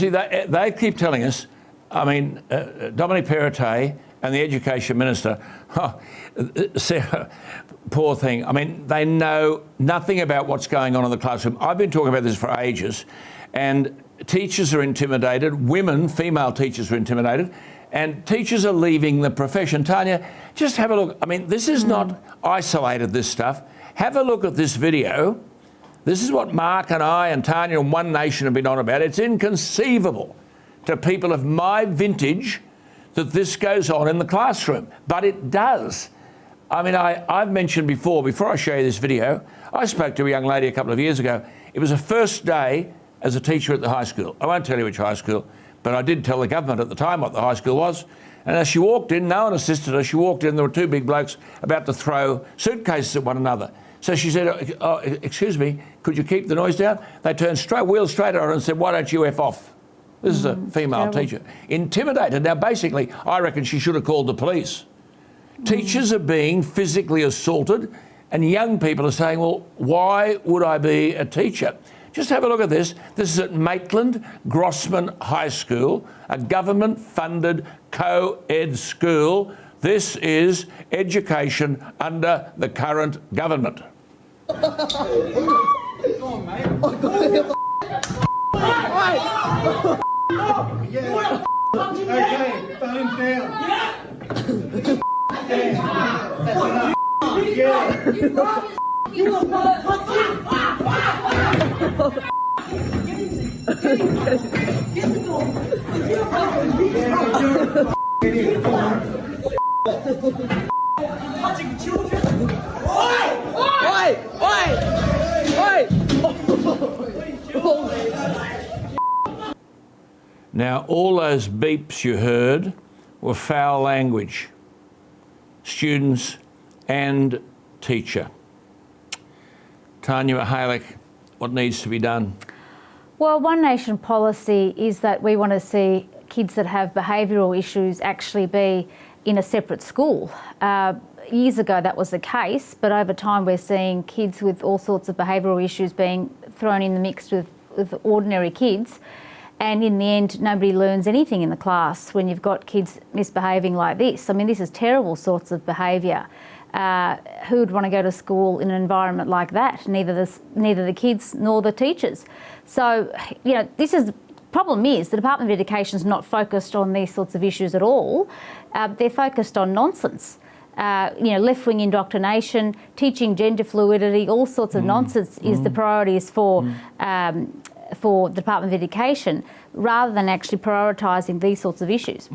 See, they keep telling us, I mean, Dominic Perrottet and the Education Minister, Sarah, poor thing. I mean, they know nothing about what's going on in the classroom. I've been talking about this for ages, and teachers are intimidated, women, female teachers are intimidated, and teachers are leaving the profession. Tania, just have a look. I mean, this is not isolated, this stuff. Have a look at this video. This is what Mark and I and Tania and One Nation have been on about. It's inconceivable to people of my vintage that this goes on in the classroom, but it does. I mean, I've mentioned before I show you this video, I spoke to a young lady a couple of years ago. It was her first day as a teacher at the high school. I won't tell you which high school, but I did tell the government at the time what the high school was. And as she walked in, no one assisted her. She walked in, there were two big blokes about to throw suitcases at one another. So she said, oh, excuse me, could you keep the noise down? They turned wheeled straight at her and said, why don't you F off? This is a female teacher. Intimidated. Now, basically, I reckon she should have called the police. Teachers are being physically assaulted, and young people are saying, well, why would I be a teacher? Just have a look at this. This is at Maitland Grossman High School, a government-funded co-ed school. This is education under the current government. Okay, phone's down. Touching children. Now, all those beeps you heard were foul language. Students and teacher. Tania Mihailuk, what needs to be done? Well, One Nation policy is that we want to see kids that have behavioural issues actually be in a separate school. Years ago that was the case, but over time we're seeing kids with all sorts of behavioural issues being thrown in the mix with ordinary kids. And in the end, nobody learns anything in the class when you've got kids misbehaving like this. I mean, this is terrible sorts of behaviour. Who would want to go to school in an environment like that? Neither the kids nor the teachers. So, you know, problem is the Department of Education is not focused on these sorts of issues at all. They're focused on nonsense. You know, left-wing indoctrination, teaching gender fluidity, all sorts of nonsense is the priorities for the Department of Education, rather than actually prioritising these sorts of issues.